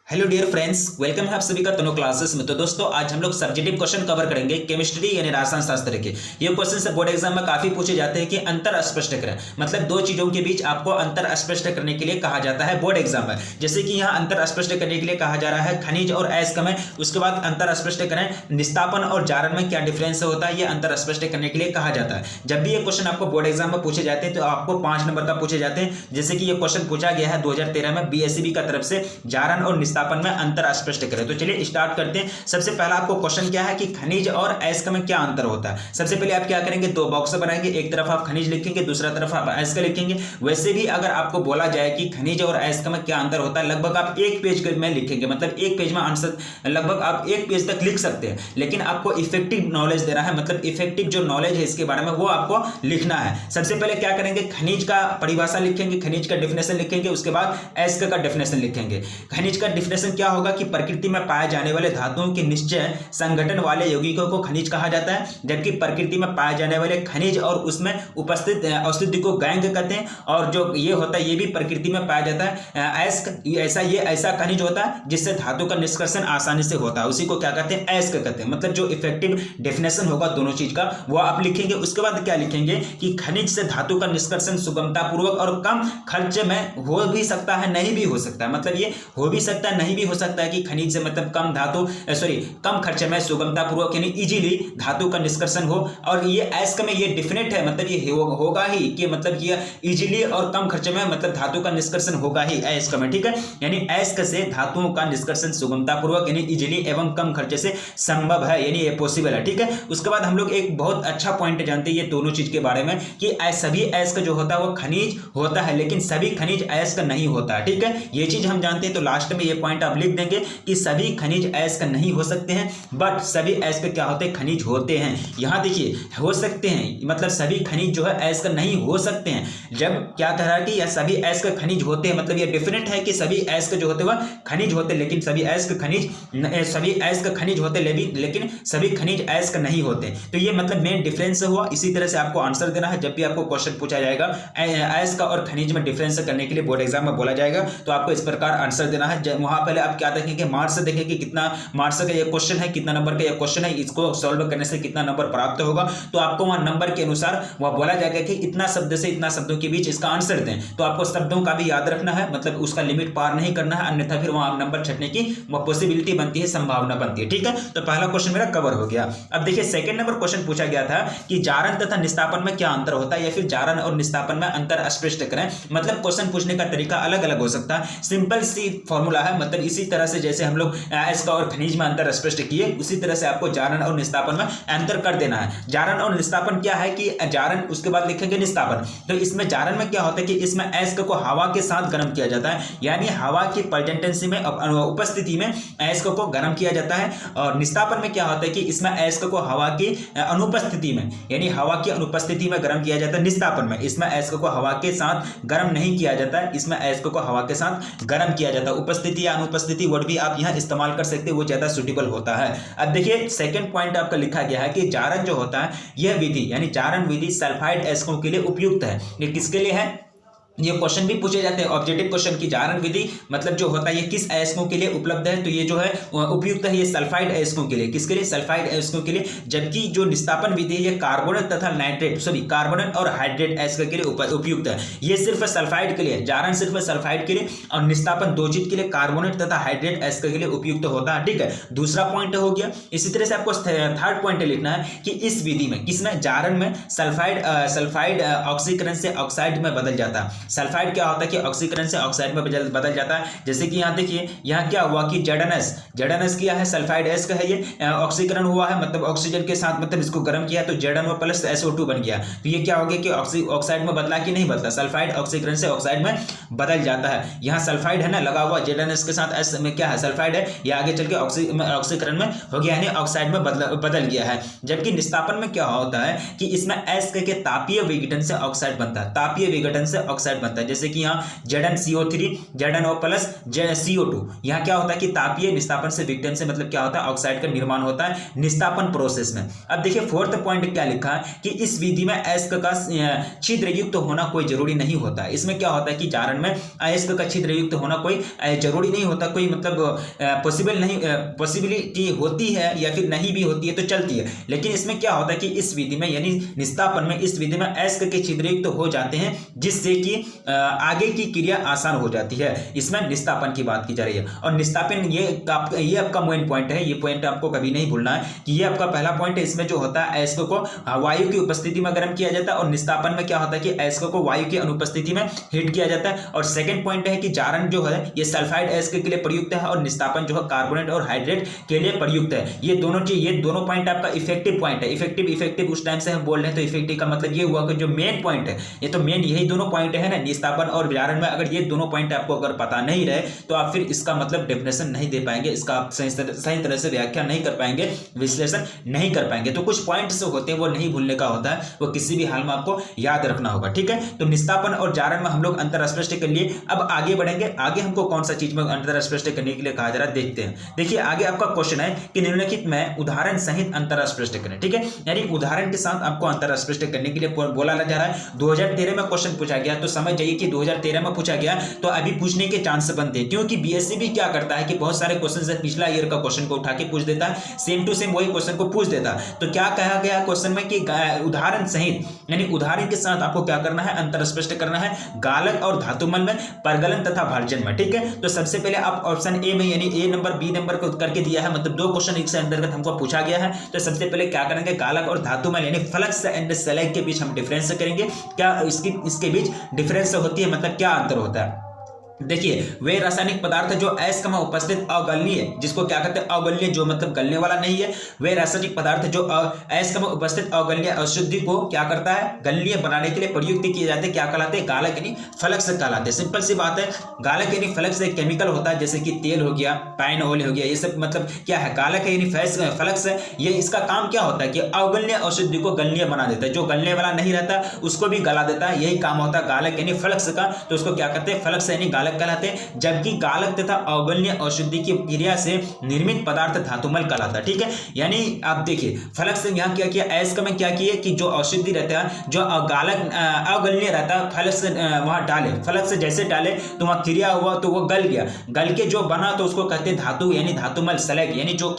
Hello dear friends, welcome है आप सभी का दोनों क्लासेस में। तो दोस्तों आज हम लोग सब्जेक्टिव क्वेश्चन कवर करेंगे केमिस्ट्री यानी रसायन शास्त्र के। ये क्वेश्चन से बोर्ड एग्जाम में काफी पूछे जाते हैं कि अंतर स्पष्ट करें, मतलब दो चीजों के बीच आपको अंतर स्पष्ट करने के लिए कहा जाता है बोर्ड एग्जाम में। जैसे कि यहाँ अंतर स्पष्ट करने के लिए कहा जा रहा है खनिज और अयस्क में, उसके बाद अंतर स्पष्ट करें निस्तापन और जारन में क्या डिफरेंस होता है, ये अंतर स्पष्ट करने के लिए कहा जाता है। जब भी ये क्वेश्चन आपको बोर्ड एग्जाम में पूछे जाते हैं तो आपको 5 नंबर का पूछे जाते हैं। जैसे कि ये क्वेश्चन पूछा गया है 2013 में बीएससीबी का तरफ से, जारन और निस्तापन में अंतर स्पष्ट करें। तो चलिए स्टार्ट करते हैं। सबसे पहला आपको क्वेश्चन क्या है कि खनिज और अयस्क में क्या अंतर होता है। सबसे पहले आप क्या करेंगे, दो बॉक्स बनाएंगे, एक तरफ आप खनिज लिखेंगे, दूसरा तरफ आप अयस्क लिखेंगे। वैसे भी अगर आपको बोला जाए कि खनिज और अयस्क में क्या अंतर होता है, लगभग आप एक पेज में लिखेंगे, मतलब एक पेज में आंसर लगभग आप एक पेज तक लिख सकते हैं। लेकिन आपको इफेक्टिव नॉलेज देना है, मतलब इफेक्टिव जो नॉलेज है इसके बारे में वो आपको लिखना है। सबसे पहले क्या करेंगे, खनिज का परिभाषा लिखेंगे, खनिज का डेफिनेशन लिखेंगे, उसके बाद अयस्क का डेफिनेशन लिखेंगे। खनिज का डेफिनेशन क्या होगा कि प्रकृति में पाए जाने वाले धातुओं के निश्चय संगठन वाले यौगिकों को खनिज कहा जाता है, जबकि प्रकृति में पाए जाने वाले खनिज और उसमें उपस्थित औषधि को गैंग कहते हैं। और जो ये होता है ये भी प्रकृति में पाया जाता है। अयस्क ऐसा खनिज होता है जिससे धातु का निष्कर्षण आसानी से होता है, उसी को क्या कहते हैं, अयस्क कहते हैं। मतलब जो इफेक्टिव डेफिनेशन होगा दोनों चीज का वो आप लिखेंगे। उसके बाद क्या लिखेंगे कि खनिज से धातु का निष्कर्षण सुगमता पूर्वक और कम खर्च में हो भी सकता है, नहीं भी हो सकता है। मतलब ये हो भी सकता है, नहीं भी हो सकता है कि खनिज से मतलब कम खर्चे में सुगमता पूर्वक यानी इजीली धातु का निष्कर्षण हो। और ये अयस्क में ये डिफिनेट है, मतलब ये होगा ही कि मतलब ये इजीली और कम खर्चे में मतलब धातु का निष्कर्षण होगा ही अयस्क में, ठीक है। यानी अयस्क से धातुओं का निष्कर्षण सुगमता पूर्वक यानी इजीली एवं कम खर्चे से संभव है, यानी ये पॉसिबल है, ठीक है। उसके बाद हम लोग एक बहुत अच्छा पॉइंट जानते हैं ये दोनों चीज के बारे में कि सभी अयस्क जो होता है वो खनिज होता है, लेकिन सभी खनिज अयस्क नहीं होता है, ठीक है। ये चीज हम जानते हैं। तो लास्ट में ये पॉइंट आप लिख देंगे कि सभी खनिज अयस्क नहीं हो सकते हैं, बट सभी अयस्क क्या होते हैं, खनिज होते हैं। यहां देखिए हो सकते हैं, मतलब सभी खनिज जो है अयस्क नहीं हो सकते हैं। जब क्या कह रहा है कि यह सभी अयस्क खनिज होते हैं, मतलब ये डिफिनेट है कि सभी अयस्क जो होते हैं वह खनिज होते हैं, लेकिन सभी अयस्क खनिज होते लेकिन सभी खनिज अयस्क नहीं होते। तो ये मतलब मेन डिफरेंस हुआ। इसी तरह से आपको आंसर देना है। जब भी आपको क्वेश्चन पूछा जाएगा अयस्क और खनिज में डिफरेंस करने के लिए बोर्ड एग्जाम में बोला जाएगा, तो आपको इस प्रकार आंसर देना है। वहां पहले आप क्या देखेंगे, मार्क्स देखेंगे कितना मार्क्स का ये क्वेश्चन है, कितना नंबर का ये क्वेश्चन है, इसको सॉल्व करने से कितना नंबर प्राप्त होगा। तो आपको वहां नंबर के अनुसार वह बोला जाएगा कि इतना शब्द से इतना शब्दों के बीच इसका आंसर दें। तो आपको शब्दों का भी याद रखना है, मतलब उसका लिमिट पार नहीं करना है, अन्यथा फिर वहां नंबर छटने की पॉसिबिलिटी बनती है, संभावना बनती है, ठीक है। तो पहला क्वेश्चन मेरा कवर हो गया। अब देखिए सेकंड नंबर क्वेश्चन पूछा गया था कि जारन तथा निस्तापन में क्या अंतर होता है, या फिर जारन और निस्तापन में अंतर स्पष्ट करें। मतलब क्वेश्चन पूछने का तरीका अलग अलग हो सकता है। सिंपल सी फॉर्मूला है, मतलब इसी तरह से जैसे हम लोग अयस्क और खनिज में अंतर स्पष्ट किए, उसी तरह से आपको जारन और निस्तापन में अंतर कर देना है। जारन और निस्तापन क्या है कि जारन, उसके बाद लिखेंगे निस्तापन। तो इसमें जारन में क्या होता है कि इसमें अयस्क को हवा के साथ गर्म किया जाता है, यानी हवा की प्रेजेंटेंसी में उपस्थिति में अयस्क को गर्म किया जाता है। और निस्तापन में क्या होता है कि इसमें अयस्क को हवा की अनुपस्थिति में, यानी हवा की अनुपस्थिति में गर्म किया जाता है। निस्तापन में इसमें अयस्क को हवा के साथ गर्म नहीं किया जाता है, इसमें अयस्क को हवा के साथ गर्म किया जाता है। उपस्थिति या अनुपस्थिति वर्ड भी आप यहां इस्तेमाल कर सकते हैं, वो ज्यादा सुटेबल होता है। अब देखिए सेकंड पॉइंट आपका लिखा गया है कि जारन जो होता है यह विधि यानी जारन विधि सल्फाइड अयस्कों के लिए उपयुक्त है। ये किसके लिए है, ये क्वेश्चन भी पूछे जाते हैं ऑब्जेक्टिव क्वेश्चन की जारन विधि मतलब जो होता है ये किस अयस्कों के लिए उपलब्ध है। तो ये जो है उपयुक्त है ये सल्फाइड अयस्कों के लिए। किसके लिए, सल्फाइड अयस्कों के लिए। जबकि जो निस्तापन विधि है ये कार्बोनेट तथा कार्बोनेट और हाइड्रेट अयस्क के लिए उपयुक्त है। ये सिर्फ सल्फाइड के लिए, जारन सिर्फ सल्फाइड के लिए और निस्तापन दो चीज के लिए कार्बोनेट तथा हाइड्रेट अयस्क के लिए उपयुक्त होता है, ठीक है। दूसरा पॉइंट हो गया। इसी तरह से आपको थर्ड पॉइंट लिखना है कि इस विधि में किसमें, जारन में सल्फाइड ऑक्सीकरण से ऑक्साइड में बदल जाता है। सल्फाइड क्या होता है कि ऑक्सीकरण से ऑक्साइड में बदल जाता है। जैसे कि यहाँ देखिए यहाँ क्या हुआ कि जेडनस किया है, सल्फाइड अयस्क है, ये ऑक्सीकरण हुआ है, मतलब ऑक्सीजन के साथ मतलब इसको गर्म किया तो जेडन प्लस SO2 बन गया। तो ये क्या हो गया कि ऑक्साइड में बदला कि नहीं बदला, सल्फाइड ऑक्सीकरण से ऑक्साइड में बदल जाता है। यहाँ सल्फाइड है ना लगा हुआ, जेडनस के साथ एस में क्या है, सल्फाइड है, ये आगे चल के ऑक्सीकरण में हो गया, यानी ऑक्साइड में बदल गया है। जबकि निस्तापन में क्या होता है कि इसमें अयस्क के तापीय विघटन से ऑक्साइड बनता है, तापीय विघटन से ऑक्साइड ऑक्साइड बनता है, जैसे कि यहाँ ZnCO3 ZnO प्लस CO2। यहाँ क्या होता है कि तापीय निस्तापन से विघटन से मतलब क्या होता है, ऑक्साइड का निर्माण होता है निस्तापन प्रोसेस में। अब देखिए फोर्थ पॉइंट क्या लिखा है कि इस विधि में अयस्क का छिद्र युक्त होना कोई जरूरी नहीं होता है। इसमें क्या होता है कि जारण में अयस्क का छिद्र युक्त होना कोई जरूरी नहीं होता, कोई मतलब पॉसिबिलिटी होती है या फिर नहीं भी होती है तो चलती है। लेकिन इसमें क्या होता है कि इस विधि में यानी निस्तापन में इस विधि में अयस्क के छिद्रयुक्त हो जाते हैं, जिससे कि आगे की क्रिया आसान हो जाती है। इसमें निस्तापन की बात की जा रही है। और निस्तापन ये आपका मेन पॉइंट है, ये पॉइंट आपको कभी नहीं भूलना है कि ये आपका पहला पॉइंट है। इसमें जो होता है अयस्क को वायु की उपस्थिति में गर्म किया जाता है, और निस्तापन में क्या होता है कि अयस्क को वायु की अनुपस्थिति में हीट किया जाता है। और सेकंड पॉइंट है कि जारण जो है ये सल्फाइड अयस्क के लिए प्रयुक्त है, और निस्तापन जो है कार्बोनेट और हाइड्रेट के लिए प्रयुक्त है। ये दोनों पॉइंट आपका इफेक्टिव पॉइंट है। इफेक्टिव उस टाइम से हम बोल रहे हैं तो इफेक्टिव का मतलब ये हुआ कि जो मेन पॉइंट है, ये तो मेन यही दोनों पॉइंट है ना, निस्तापन और जारण में। अगर ये दोनों पॉइंट आपको अगर पता नहीं रहे तो आप फिर इसका मतलब डेफिनेशन नहीं दे पाएंगे, इसका आप सही तरह से व्याख्या नहीं कर पाएंगे, विश्लेषण नहीं कर पाएंगे। तो कुछ पॉइंट्स होते हैं वो नहीं भूलने का होता है, वो किसी भी हाल में आपको याद रखना होगा, ठीक है। तो निस्तापन और जारण में हम लोग अंतर स्पष्ट कर लिए। अब आगे बढ़ेंगे, आगे हमको कौन सा चीज में अंतर स्पष्ट करने के लिए कहा जा रहा है देखते हैं। देखिए आगे आपका क्वेश्चन है कि निम्नलिखित में उदाहरण सहित अंतर स्पष्ट करें, ठीक है। यानी उदाहरण के साथ आपको अंतर स्पष्ट करने के लिए बोला जा रहा है। 2013 में क्वेश्चन पूछा गया, तो समझ जाइए कि 2013 में पूछा गया तो अभी पूछने के चांस बनते हैं, क्योंकि बीएससी भी क्या करता है कि बहुत सारे क्वेश्चन से पिछला ईयर का क्वेश्चन को उठा के पूछ देता है, सेम टू सेम वही क्वेश्चन को पूछ देता है। तो क्या कहा गया क्वेश्चन में कि उदाहरण सहित यानी उदाहरण के साथ आपको क्या करना है, अंतर स्पष्ट करना है गालक और धातुमल में, परगलन तथा भर्जन में, ठीक है। तो सबसे पहले आप ऑप्शन ए में यानी ए नंबर बी नंबर को करके दिया है, मतलब 2 क्वेश्चन इसके अंतर्गत हमको पूछा गया है। तो सबसे पहले क्या करेंगे, गालक और धातुमल यानी फ्लक्स एंड स्लैग के बीच हम डिफरेंस करेंगे। क्या इसके बीच डिफरेंस होती है, मतलब क्या अंतर होता है। देखिए वे रासायनिक पदार्थ जो अयस्क में उपस्थित अवगलनीय, जिसको क्या कहते हैं अवगलनीय, जो मतलब गलने वाला नहीं है, वे रासायनिक पदार्थ जो अयस्क में उपस्थित अवगलनीय अशुद्धि को क्या करता है, गलनीय बनाने के लिए प्रयुक्त किए जाते हैं। क्या कहलाते हैं, गालक यानी फ्लक्स कहलाते हैं। सिंपल सी बात है, गालक यानी फ्लक्स एक केमिकल होता है, जैसे कि तेल हो गया, पाइन ऑयल हो गया, ये सब मतलब क्या है, गालक है यानी फ्लक्स है। ये इसका काम क्या होता है कि अवगलनीय अशुद्धि को गलनीय बना देता है, जो गलने वाला नहीं रहता उसको भी गला देता है, यही काम होता है गालक यानी फ्लक्स का। तो उसको क्या कहते हैं, फ्लक्स यानी गालक कहलाते हैं। जबकि गालक तथा अवगलनीय अशुद्धि की क्रिया से निर्मित पदार्थ धातुमल कहलाता है, ठीक है। यानी आप देखिए फ्लक्स ने यहाँ क्या किया, अयस्क में क्या किया कि जो अशुद्धि रहता है, जो गालक अवगलनीय रहता है, फ्लक्स वहां डाले, फ्लक्स जैसे डाले तो वहां क्रिया हुआ तो वो गल गया, गल के जो बना तो उसको कहते हैं धातु यानी धातुमल स्लैग, यानी जो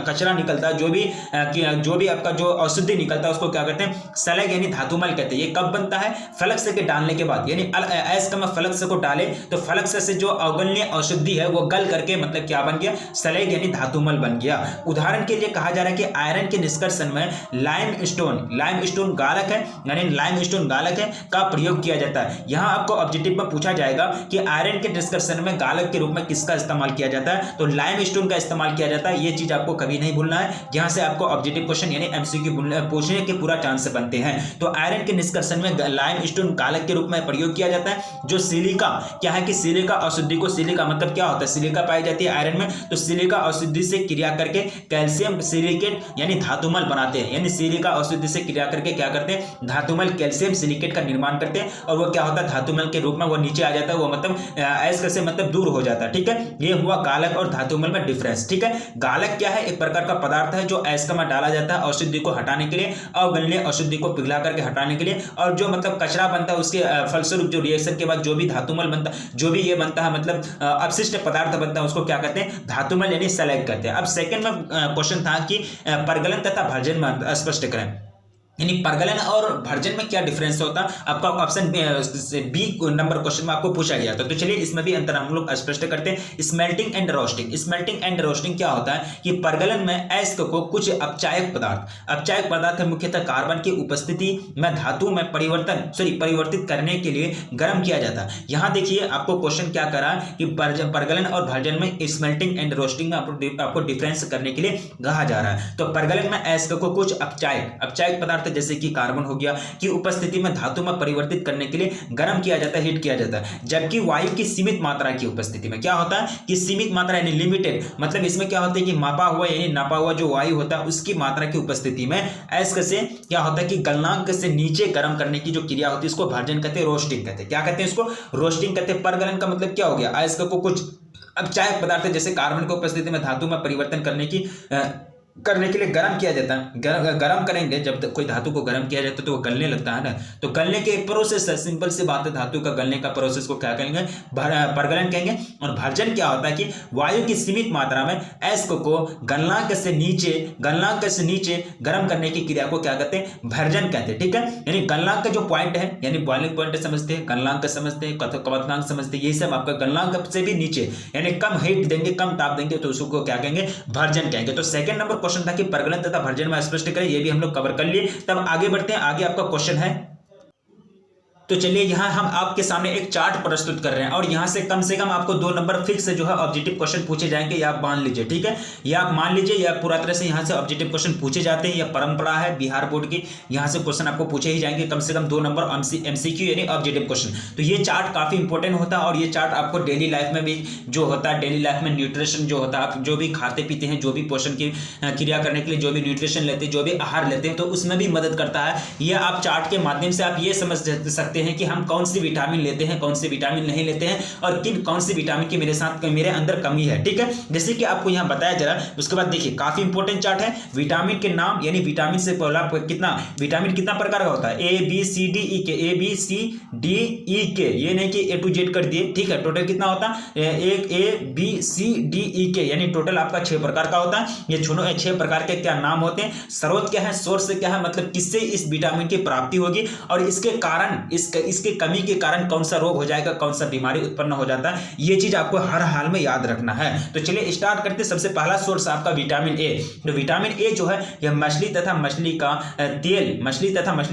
कचरा निकलता है, जो भी आपका जो अशुद्धि निकलता है उसको क्या कहते हैं, स्लैग यानी धातुमल कहते हैं। ये कब बनता है, फ्लक्स के डालने के बाद, यानी अयस्क में फ्लक्स को डाले तो फ्लक्स से जो अवगलनीय अशुद्धि है वो गल करके मतलब क्या बन गया, स्लैग यानी धातुमल बन गया। उदाहरण के लिए कहा जा रहा है कि आयरन के निष्कर्षण में लाइमस्टोन गालक है, यानी लाइमस्टोन गालक है का प्रयोग किया जाता है। यहां आपको ऑब्जेक्टिव में पूछा जाएगा कि आयरन के निष्कर्षण में गालक के रूप में किसका इस्तेमाल किया जाता है, तो लाइमस्टोन का इस्तेमाल किया जाता है। ये चीज आपको कभी नहीं भूलना है, जहां से आपको ऑब्जेक्टिव क्वेश्चन यानी एमसीक्यू पूछने के पूरा चांस बनते हैं। तो आयरन के निष्कर्षण में लाइमस्टोन गालक के रूप में प्रयोग किया जाता है। जो सिलिका क्या है कि सिलिका अशुद्धि को, सिलिका मतलब क्या होता है, सिलिका पाई जाती है आयरन में, तो सिलिका अशुद्धि से क्रिया करके कैल्शियम सिलिकेट यानी धातुमल बनाते हैं, यानी सिलिका अशुद्धि से क्रिया करके क्या करते हैं, धातुमल कैल्शियम सिलिकेट का निर्माण करते हैं, और वो क्या होता है धातुमल के रूप में वो नीचे आ जाता है, वो मतलब अयस्क से मतलब दूर हो जाता है, ठीक है। ये हुआ गालक और धातुमल में डिफरेंस, ठीक है। गालक क्या है, एक प्रकार का पदार्थ है जो अयस्क में डाला जाता है अशुद्धि को हटाने के लिए, अवगलनीय अशुद्धि को पिघला करके हटाने के लिए, और जो मतलब कचरा बनता है उसके फलस्वरूप जो रिएक्शन के बाद जो भी धातुमल बनता है, जो भी ये बनता है मतलब अपशिष्ट पदार्थ बनता है, उसको क्या कहते हैं, धातुमल यानी स्लैग कहते हैं। अब सेकंड में क्वेश्चन था कि परगलन तथा भर्जन में स्पष्ट करें, यानी परगलन और भर्जन में क्या डिफरेंस होता है। आपका ऑप्शन बी नंबर क्वेश्चन में आपको पूछा गया था। तो चलिए इसमें भी अंतर हम लोग स्पष्ट करते हैं। Smelting and roasting, smelting and roasting क्या होता है कि परगलन में अयस्क को कुछ अपचायक पदार्थ मुख्यतः कार्बन की उपस्थिति में धातु में परिवर्तित करने के लिए गर्म किया जाता है। यहाँ देखिए आपको क्वेश्चन क्या करा कि परगलन और भर्जन में स्मेल्टिंग एंड रोस्टिंग में आपको डिफरेंस करने के लिए कहा जा रहा है। तो परगलन में अयस्क को कुछ अपचायक पदार्थ पदार्थ जैसे कि कार्बन हो गया की उपस्थिति में धातु में परिवर्तित करने के लिए गर्म किया जाता है, हीट किया जाता है। जबकि वायु की सीमित मात्रा की उपस्थिति में क्या होता है कि सीमित मात्रा यानी लिमिटेड, मतलब इसमें क्या होता है कि मापा हुआ यानी नापा हुआ जो वायु होता है उसकी मात्रा की उपस्थिति में अयस्क से क्या होता है कि गलनांक से नीचे गर्म करने की जो क्रिया होती है इसको भर्जन कहते हैं, रोस्टिंग कहते हैं। क्या कहते हैं इसको? रोस्टिंग कहते हैं। परगलन का मतलब क्या हो गया? अयस्क को कुछ अब चाहे पदार्थ जैसे कार्बन की उपस्थिति में धातु में परिवर्तन करने के लिए गर्म किया जाता है। गर्म करेंगे, जब कोई धातु को गर्म किया जाता है तो वो गलने लगता है ना, तो गलने के एक प्रोसेस है, सिंपल सी बात है, धातु का गलने का प्रोसेस को क्या कहेंगे? परगलन कहेंगे। और भर्जन क्या होता है कि वायु की सीमित मात्रा में अयस्क को गलनांक से नीचे गर्म करने की क्रिया को क्या कहते हैं? भर्जन कहते हैं। ठीक है, यानी गलनांक का जो पॉइंट है यानी बॉइलिंग पॉइंट समझते हैं, गलनांक समझते हैं, क्वथनांक समझते हैं, ये सब आपका गलनांक से भी नीचे यानी कम हीट देंगे, कम ताप देंगे तो उसको क्या कहेंगे? भर्जन कहेंगे। तो सेकंड नंबर क्वेश्चन था कि परगलन तथा भर्जन में स्पष्ट करें, ये भी हम लोग कवर कर लिए। तब आगे बढ़ते हैं, आगे आपका क्वेश्चन है, तो चलिए यहां हम आपके सामने एक चार्ट प्रस्तुत कर रहे हैं और यहां से कम आपको 2 नंबर फिक्स जो है ऑब्जेक्टिव क्वेश्चन पूछे जाएंगे, या आप मान लीजिए। ठीक है, या आप मान लीजिए या पूरा तरह से यहां से ऑब्जेक्टिव क्वेश्चन पूछे जाते हैं, यह परंपरा है बिहार बोर्ड की, यहां से क्वेश्चन आपको पूछे ही जाएंगे, कम से कम 2 नंबर एमसीक्यू यानी ऑब्जेक्टिव क्वेश्चन। तो ये चार्ट काफी इंपॉर्टेंट होता है और ये चार्ट आपको डेली लाइफ में भी जो होता है, डेली लाइफ में न्यूट्रिशन जो होता है, आप जो भी खाते पीते हैं, जो भी पोषण की क्रिया करने के लिए जो भी न्यूट्रिशन लेते हैं, जो भी आहार लेते हैं, तो उसमें भी मदद करता है। यह आप चार्ट के माध्यम से आप ये समझ सकते हैं कि हम कौन सी विटामिन लेते हैं, कौन से विटामिन नहीं लेते हैं और कौन सी विटामिन की मेरे अंदर कमी है। ठीक है, जैसे कि आपको यहां बताया जरा, उसके बाद देखिए काफी इंपॉर्टेंट चार्ट है। विटामिन के नाम यानी विटामिन से पहला विटामिन कितना प्रकार का होता है? A B C D E के, A B C D E के, ये नहीं कि ए टू जेड कर दिए। ठीक है, टोटल कितना होता है? एक A B C D E के यानी टोटल आपका 6 प्रकार का होता है। ये 6 प्रकार के क्या नाम होते हैं? स्रोत क्या है, सोर्स क्या है, मतलब किससे इस विटामिन की प्राप्ति होगी और इसके कारण इसके कमी के कारण कौन सा रोग हो जाएगा, कौन सा बीमारी उत्पन्न हो जाता है, ये चीज आपको हर हाल में याद रखना है। तो चलिए स्टार्ट करते हैं। सबसे पहला सोर्स आपका विटामिन ए। तो विटामिन ए जो है यह मछली तथा मछली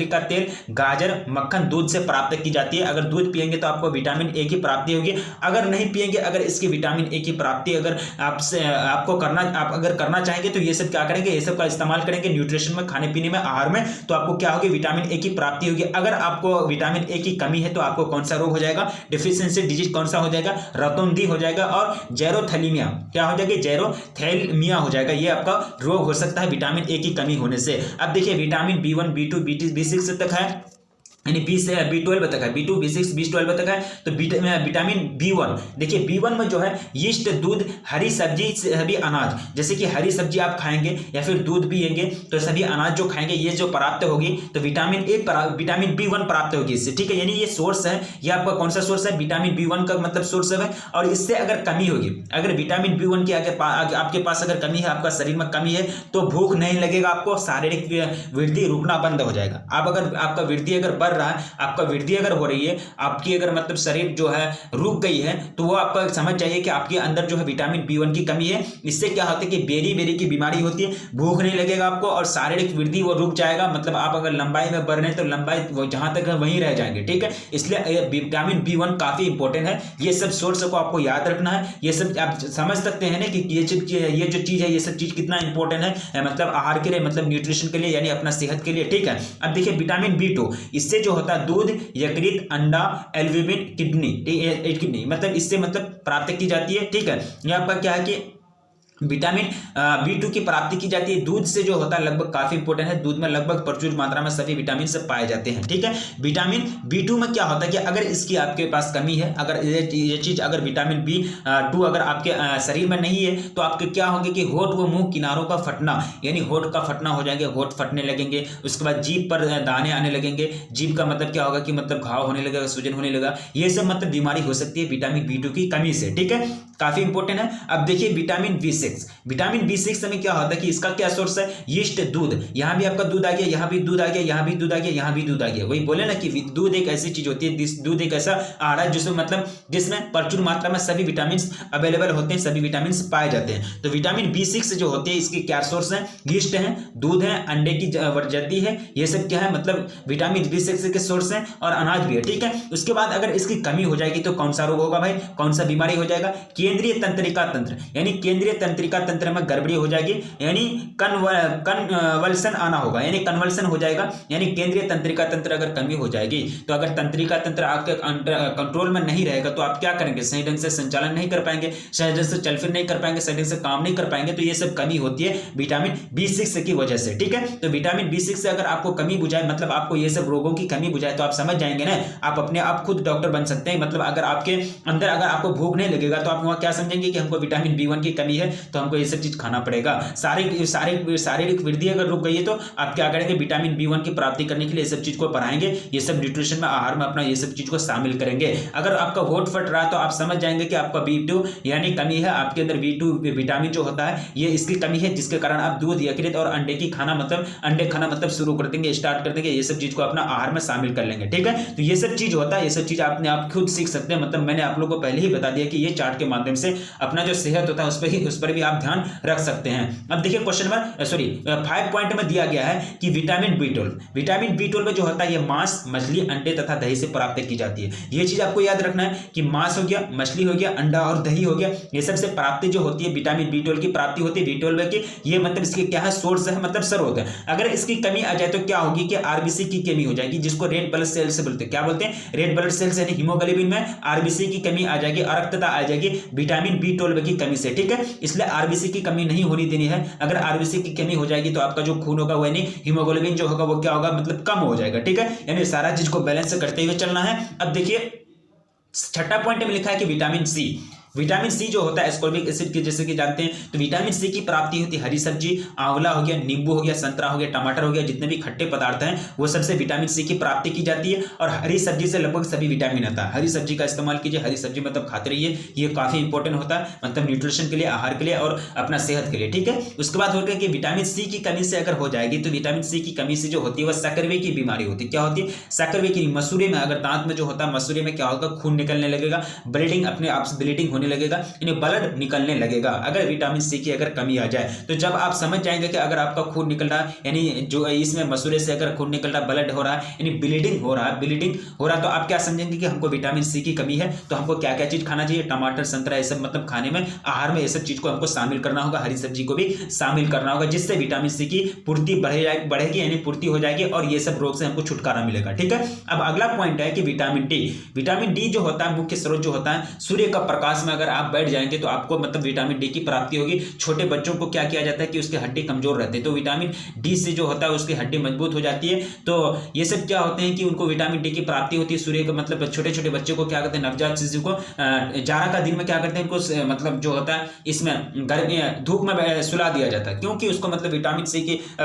का तेल, गाजर, मक्खन, दूध से प्राप्त की जाती है। अगर दूध पिएंगे तो आपको विटामिन ए की प्राप्ति होगी। अगर नहीं पिएंगे, अगर इसकी विटामिन ए की प्राप्ति अगर आप करना चाहेंगे तो ये सब क्या करेंगे? ये सब का इस्तेमाल करेंगे न्यूट्रिशन में, खाने पीने में, आहार में, तो आपको क्या होगी? विटामिन ए की प्राप्ति होगी। अगर आपको विटामिन ए की कमी है तो आपको कौन सा रोग हो जाएगा? डिफिशियंसी डिजीज कौन सा हो जाएगा? रतौंधी हो जाएगा और जेरोथैलेमिया क्या हो जाएगी? जेरोथैलेमिया हो जाएगा। ये आपका रोग हो सकता है विटामिन ए की कमी होने से। अब देखिए विटामिन B1 B2 B6 तक है, यानी B12 तक है, B2 B6 B12 तक है। तो विटामिन B1 देखिए, B1 में जो है यीस्ट, दूध, हरी सब्जी, सभी अनाज, जैसे कि हरी सब्जी आप खाएंगे या फिर दूध पिएंगे तो सभी अनाज जो खाएंगे ये जो प्राप्त होगी तो विटामिन B1 प्राप्त होगी इससे। ठीक है, यानी ये सोर्स है, ये आपका कौन सा सोर्स है? विटामिन B1 का मतलब सोर्स है। और इससे अगर कमी होगी, अगर विटामिन B1 की आपके पास अगर कमी है, आपका शरीर में कमी है, तो भूख नहीं लगेगा आपको, शारीरिक वृद्धि रुकना बंद हो जाएगा। अगर आपका वृद्धि अगर बढ़ रहा है, आपका वृद्धि अगर हो रही है, आपकी अगर मतलब शरीर जो है रुक गई है, तो वो आपका समझ जाइए कि आपके अंदर जो है विटामिन B1 की कमी है। इससे क्या होता है कि बेरी की बीमारी होती है, भूख नहीं लगेगा आपको और शारीरिक वृद्धि वो रुक जाएगा। मतलब आप अगर लंबाई में बढ़ रहे हैं तो लंबाई जहां तक है वहीं रह जाएंगे। ठीक है, इसलिए विटामिन B1 काफी इंपॉर्टेंट है। ये सब सोर्स को आपको याद रखना है। ये सब आप समझ सकते हैं ना कि ये जो चीज है, ये सब चीज कितना इंपॉर्टेंट है, मतलब आहार के लिए, मतलब न्यूट्रिशन के लिए, यानी अपना सेहत के लिए। ठीक है, अब देखिए विटामिन B2, इससे जो होता है दूध, यकृत, अंडा, एल्ब्यूमिन, किडनी, मतलब इससे मतलब प्राप्त की जाती है। ठीक है, ये आपका क्या है कि विटामिन B2 की प्राप्ति की जाती है दूध से, जो होता है लगभग काफी इंपॉर्टेंट है। दूध में लगभग प्रचुर मात्रा में सभी विटामिन से पाए जाते हैं। ठीक है, विटामिन B2 में क्या होता है कि अगर इसकी आपके पास कमी है, अगर ये चीज अगर विटामिन B2 अगर आपके शरीर में नहीं है तो आपके क्या होंगे कि होठ व मुंह किनारों का फटना, यानी होठ का फटना हो जाएंगे, होठ फटने लगेंगे। उसके बाद जीभ पर दाने आने लगेंगे। जीभ का मतलब क्या होगा कि मतलब घाव होने लगेगा, सूजन होने लगेगा। ये सब मतलब बीमारी हो सकती है विटामिन B2 की कमी से। ठीक है, काफी इंपॉर्टेंट है। अब देखिए विटामिन B6, विटामिन B6 में क्या होता है कि इसका क्या सोर्स है? यीस्ट, दूध। यहां भी आपका दूध आ गया, यहां भी दूध आ गया, यहां भी दूध आ गया, यहां भी दूध आ गया। वही बोले ना कि दूध एक ऐसी चीज होती है, दूध एक ऐसा आहार है जिसमें प्रचुर मात्रा में सभी विटामिन अवेलेबल होते हैं, सभी विटामिन पाए जाते हैं। तो विटामिन B6 जो होते हैं इसके क्या सोर्स है? यीस्ट है, दूध है, अंडे की जद्दी है, ये सब क्या है मतलब विटामिन B6 के सोर्स है और अनाज भी है। ठीक है, उसके बाद अगर इसकी कमी हो जाएगी तो कौन सा रोग होगा भाई, कौन सा बीमारी हो जाएगा? केंद्रीय तंत्रिका तंत्र, यानी केंद्रीय तंत्रिका तंत्र में गड़बड़ी हो जाएगी, यानी कन्वल्सन आना होगा, यानी कन्वल्सन हो जाएगा, यानी केंद्रीय तंत्रिका तंत्र अगर कमी हो जाएगी तो अगर तंत्रिका तंत्र आपके कंट्रोल में नहीं रहेगा तो आप क्या करेंगे, सही ढंग से संचालन नहीं कर पाएंगे, सही ढंग से चल फिर नहीं कर पाएंगे, सही ढंग से काम नहीं कर पाएंगे। तो ये सब कमी होती है विटामिन B6 की वजह से, ठीक है। तो विटामिन B6 से अगर आपको कमी बुझाए, मतलब आपको ये सब रोगों की कमी बुझाए, तो आप समझ जाएंगे ना, आप अपने आप खुद डॉक्टर बन सकते हैं। मतलब अगर आपके अंदर अगर आपको भूख नहीं लगेगा तो आप वहां क्या समझेंगे कि हमको विटामिन B1 की कमी है तो हमको ये सब चीज खाना पड़ेगा। शारीरिक वृद्धि अगर रुक गई है तो आप क्या करेंगे, विटामिन B1 की प्राप्ति करने के लिए ये सब चीज को बढ़ाएंगे, ये सब न्यूट्रिशन में, आहार में अपना ये सब चीज को शामिल करेंगे। अगर आपका होठ फट रहा है तो आप समझ जाएंगे कि आपका B2 यानी कमी है, आपके अंदर B2 विटामिन जो होता है ये इसकी कमी है, जिसके कारण आप दूध, यकृत और अंडे खाना मतलब शुरू कर देंगे, स्टार्ट कर देंगे, ये सब चीज को अपना आहार में शामिल कर लेंगे, ठीक है। तो ये सब चीज होता है, ये सब चीज आपने आप खुद सीख सकते हैं। मतलब मैंने आप लोगों को पहले ही बता दिया कि ये चार्ट के माध्यम से अपना जो सेहत होता है उस पर भी आप ध्यान रख सकते हैं। अब देखिए क्वेश्चन नंबर 5 पॉइंट में दिया गया है कि विटामिन B12 जो होता है ये मांस, मछली, अंडे तथा दही से प्राप्त की जाती है। ये चीज आपको याद रखना है कि मांस हो गया, मछली हो गया, अंडा और दही हो गया, ये सब से प्राप्ति जो होती है विटामिन B12 की प्राप्ति होती है। B12 की ये मतलब इसके क्या है, सोर्स है, मतलब स्रोत है। अगर इसकी कमी आ जाए तो क्या होगी कि आरबीसी की कमी हो जाएगी, जिसको रेड ब्लड सेल से बोलते हैं। क्या बोलते हैं, रेड ब्लड सेल्स, यानी हीमोग्लोबिन में आरबीसी की कमी आ जाएगी, रक्तता आ जाएगी विटामिन B12 की कमी से, ठीक है। इसलिए आरबीसी की कमी नहीं होनी देनी है। अगर आरबीसी की कमी हो जाएगी तो आपका जो खून होगा, यानी हीमोग्लोबिन जो होगा वो क्या होगा, मतलब कम हो जाएगा, ठीक है। यानी सारा चीज को बैलेंस करते हुए चलना है। अब देखिए 6ठा पॉइंट में लिखा है कि विटामिन सी जो होता है एस्कॉर्बिक एसिड की, जैसे कि जानते हैं, तो विटामिन सी की प्राप्ति होती है हरी सब्जी, आंवला हो गया, नींबू हो गया, संतरा हो गया, टमाटर हो गया, जितने भी खट्टे पदार्थ हैं वो सबसे विटामिन सी की प्राप्ति की जाती है। और हरी सब्जी से लगभग सभी विटामिन आता है। हरी सब्जी का इस्तेमाल कीजिए, हरी सब्जी मतलब खाते रहिए, ये काफी इंपॉर्टेंट होता है, मतलब न्यूट्रिशन के लिए, आहार के लिए और अपना सेहत के लिए, ठीक है। उसके बाद होगा कि विटामिन सी की कमी से अगर हो जाएगी तो विटामिन सी की कमी से जो होती है वह सकरवे की बीमारी होती है। क्या होती है, सकरवे की, मसूरे में अगर दांत में जो होता है, मसूरे में क्या होगा, खून निकलने लगेगा, ब्लीडिंग अपने आप से ब्लीडिंग होने लगेगा, ब्लड निकलने लगेगा अगर विटामिन सी की अगर कमी आ जाए। तो जब आप समझ जाएंगे कि अगर आपका खून निकल रहा है, यानी जो इसमें मसूरे से अगर खून निकल रहा है, ब्लड हो रहा है, यानी ब्लीडिंग हो रहा है, तो आप क्या समझेंगे कि हमको विटामिन सी की कमी है। तो हमको क्या क्या चीज खाना चाहिए, टमाटर, संतरा, ये सब मतलब खाने में, आहार में ये सब चीज को हमको शामिल करना होगा, हरी सब्जी को भी शामिल करना होगा, जिससे विटामिन सी की पूर्ति बढ़ेगी, यानी पूर्ति हो जाएगी और ये सब रोग से हमको छुटकारा मिलेगा, ठीक है। अब अगला पॉइंट है कि विटामिन डी जो होता है, मुख्य स्रोत जो होता है सूर्य का प्रकाश में अगर आप बैठ जाएंगे तो आपको मतलब विटामिन डी की प्राप्ति होगी। छोटे बच्चों को क्या किया जाता है कि उसके हड्डी कमजोर रहते हैं, तो विटामिन डी से जो होता है उसकी हड्डी मजबूत हो जाती है। तो ये सब क्या होते हैं कि उनको विटामिन डी की प्राप्ति होती है सूर्य का, मतलब छोटे छोटे बच्चों को क्या करते हैं, नवजात शिशु को जाड़ा का दिन में क्या करते हैं, उनको मतलब जो होता है इसमें गर्मी धूप में सुला दिया जाता है, क्योंकि उसको मतलब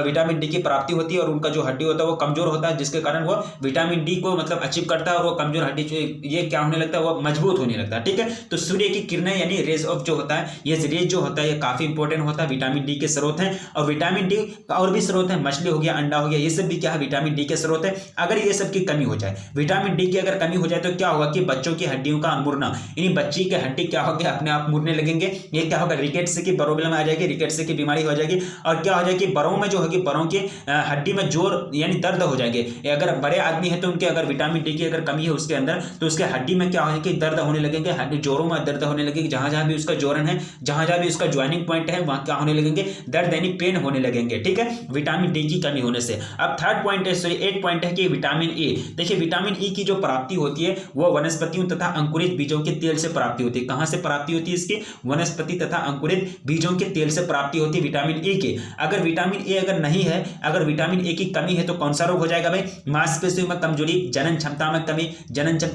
विटामिन डी की प्राप्ति होती है और उनका जो हड्डी होता है वो कमजोर होता है, जिसके कारण वो विटामिन डी को मतलब अचीव करता है और वो कमजोर हड्डी ये क्या होने लगता है, वो मजबूत होने लगता है, ठीक है। तो सूर्य की किरणें यानी रेज ऑफ जो होता है, ये रेज जो होता है ये काफी इंपॉर्टेंट होता है, विटामिन डी के स्रोत हैं। और विटामिन डी का और भी स्रोत है, मछली हो गया, अंडा हो गया, ये सब भी क्या है, विटामिन डी के स्रोत है। अगर ये सब की कमी हो जाए, विटामिन डी की अगर कमी हो जाए तो क्या होगा कि बच्चों की हड्डियों का मुड़ना, यानी बच्ची की हड्डी क्या होगी, अपने आप मुड़ने लगेंगे। ये क्या होगा, रिकेट्स की प्रॉब्लम आ जाएगी, रिकेट्स की बीमारी हो जाएगी। और क्या हो जाएगी, बड़ों में जो होगी, बड़ों की हड्डी में जोर यानी दर्द हो जाएंगे। अगर बड़े आदमी है तो उनके अगर विटामिन डी की अगर कमी है उसके अंदर, तो उसके हड्डी में क्या होगा कि दर्द होने लगेंगे, हड्डी जोरों में दर्द होने लगेगी, जहां जहां भी उसका जोड़न है, जहां जहां भी उसका ज्वाइनिंग पॉइंट है, वहां क्या होने लगेंगे, दर्द यानी पेन होने लगेंगे, ठीक है, विटामिन डी की कमी होने से। अब 8 पॉइंट है कि विटामिन ए। देखिए विटामिन ई की जो प्राप्ति होती है वो वनस्पतियों तथा अंकुरित बीजों के तेल से प्राप्ति होती है। कहां से प्राप्ति होती है इसकी, वनस्पति तथा अंकुरित बीजों के तेल से प्राप्ति होती है विटामिन ए के। अगर विटामिन ए अगर नहीं है, अगर विटामिन ए की कमी है तो कौन सा रोग हो जाएगा भाई, मांसपेशियों में कमजोरी, जनन क्षमता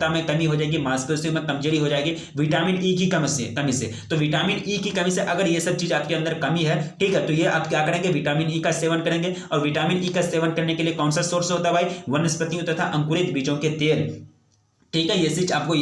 में कमी हो जाएगी, मांसपेशियों में कमजोरी हो जाएगी विटामिन ई की कमी से। तो विटामिन ई की कमी से अगर ये सब चीज आपके अंदर कमी है, ठीक है, तो ये आप क्या करेंगे, विटामिन ई का सेवन करेंगे। और विटामिन ई का सेवन करने के लिए कौन सा सोर्स होता है भाई, वनस्पतियों तथा अंकुरित बीजों के तेल, ठीक है। ये चीज आपको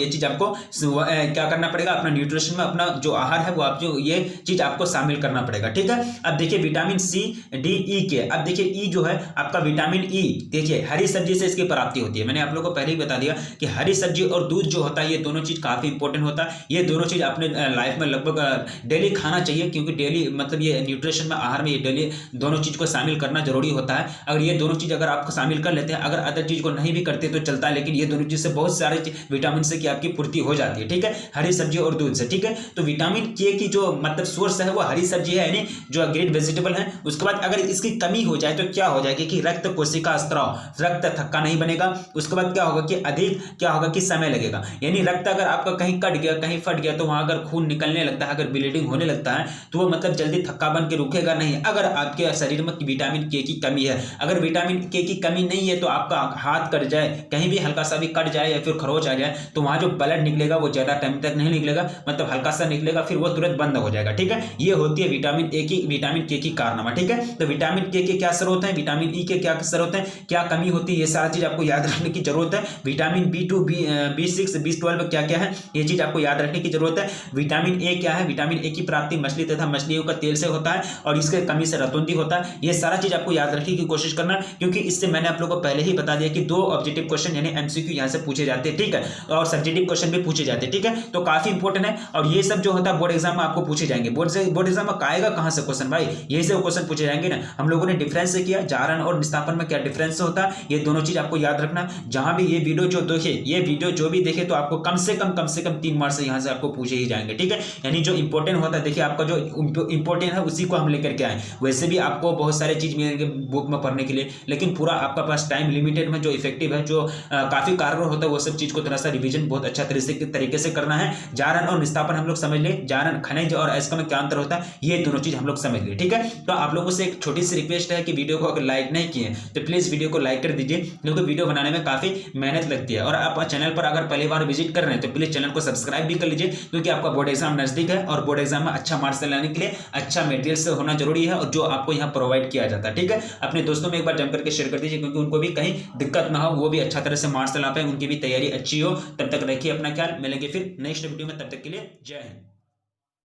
क्या करना पड़ेगा, अपना न्यूट्रिशन में, अपना जो आहार है वो आप जो ये चीज आपको शामिल करना पड़ेगा, ठीक है। अब देखिए विटामिन सी, डी, ई के, अब देखिए ई जो है आपका विटामिन ई, देखिए हरी सब्जी से इसकी प्राप्ति होती है। मैंने आप लोगों को पहले ही बता दिया कि हरी सब्जी और दूध जो होता है ये दोनों चीज काफी इंपॉर्टेंट होता है। ये दोनों चीज अपने लाइफ में लगभग डेली खाना चाहिए, क्योंकि डेली मतलब ये न्यूट्रिशन में, आहार में ये डेली दोनों चीज को शामिल करना जरूरी होता है। अगर ये दोनों चीज अगर आप शामिल कर लेते हैं, अगर अदर चीज को नहीं भी करते तो चलता है, लेकिन ये दोनों चीज से बहुत सारे सारे विटामिन से की आपकी पूर्ति हो जाती है, ठीक है, हरी सब्जी और दूध से, ठीक है। तो विटामिन के की जो मतलब सोर्स है वो हरी सब्जी है, यानी जो ग्रीन वेजिटेबल है। उसके बाद अगर इसकी कमी हो जाए तो क्या हो जाएगी कि रक्त कोशिका स्त्राव, रक्त थक्का नहीं बनेगा। उसके बाद क्या होगा कि अधिक क्या होगा कि समय लगेगा, यानी रक्त अगर आपका कहीं कट गया, कहीं फट गया, तो वहां अगर खून निकलने लगता है, अगर ब्लीडिंग होने लगता है, तो वो मतलब जल्दी थक्का बन के रुकेगा नहीं। अगर आपके शरीर में विटामिन के की कमी है, अगर विटामिन के की कमी नहीं है तो आपका हाथ कट जाए, कहीं भी हल्का सा भी कट जाए या फिर खरोच आ जाए, तो वहां जो ब्लड निकलेगा वो ज्यादा टाइम तक नहीं निकलेगा, मतलब हल्का सा निकलेगा, फिर वो तुरंत बंद हो जाएगा, ठीक है। ये होती है विटामिन के की कारनामा, ठीक है। तो विटामिन के क्या स्रोत है, विटामिन ई के क्या स्रोत है, क्या कमी होती है, ये सारा चीज आपको याद रखने की जरूरत है। विटामिन B2, B6, B12 क्या क्या है, ये चीज आपको याद रखने की जरूरत है। विटामिन ए क्या है, विटामिन ए की प्राप्ति मछली तथा मछलियों का तेल से होता है और इसके कमी से रतौंधी होता है। ये सारा चीज आपको याद रखने की कोशिश करना, क्योंकि इससे मैंने आप लोगों को पहले ही बता दिया कि 2 ऑब्जेक्टिव क्वेश्चन यानी एमसीक्यू यहां से पूछे जाते हैं, ठीक है, और सब्जेक्टिव क्वेश्चन भी पूछे जाते हैं, ठीक है। तो काफी इंपॉर्टेंट है और ये सब जो होता है बोर्ड एग्जाम में आपको पूछे जाएंगे। बोर्ड एग्जाम में आएगा कहां से क्वेश्चन भाई, यही से क्वेश्चन पूछे जाएंगे ना। हम लोगों ने डिफरेंस से किया, जारन और निस्तापन में क्या डिफरेंस होता है, ये दोनों चीज आपको याद रखना। जहां भी ये वीडियो जो देखे, ये वीडियो जो भी देखे, तो आपको कम से कम 3 मार्क्स यहां से आपको पूछे ही जाएंगे, ठीक है। यानी जो इंपॉर्टेंट होता है, देखिए आपका जो इंपॉर्टेंट है उसी को हम लेकर के आए। वैसे भी आपको बहुत सारे चीज मिलेंगे बुक में पढ़ने के लिए, लेकिन पूरा आपका पास टाइम लिमिटेड में जो इफेक्टिव है, जो काफी कारगर होता है, वो सब चीज को थोड़ा सा रिवीजन बहुत अच्छा तरीके से करना है। जारन और निस्तापन हम लोग समझ ले, जारन खनिज और अयस्क में क्या अंतर होता है, ये दोनों चीज हम लोग समझ लिए, ठीक है। तो आप लोगों से एक छोटी सी रिक्वेस्ट है कि वीडियो को अगर लाइक नहीं किए तो प्लीज वीडियो को लाइक कर दीजिए, क्योंकि वीडियो बनाने में काफी मेहनत लगती है। और आप चैनल पर अगर पहली बार विजिट कर रहे हैं तो प्लीज चैनल को सब्सक्राइब भी कर लीजिए, क्योंकि आपका बोर्ड एग्जाम नजदीक है और बोर्ड एग्जाम में अच्छा मार्क्स लाने के लिए अच्छा मटेरियल होना जरूरी है, और जो आपको यहाँ प्रोवाइड किया जाता है, ठीक है। अपने दोस्तों में एक बार जम करके शेयर कर दीजिए, क्योंकि उनको भी कहीं दिक्कत ना हो, वो भी अच्छा तरह से मार्क्स ला पाए, उनकी भी तैयारी अच्छी हो। तब तक रखिए अपना ख्याल, मिलेंगे फिर नेक्स्ट वीडियो में, तब तक के लिए जय हिंद।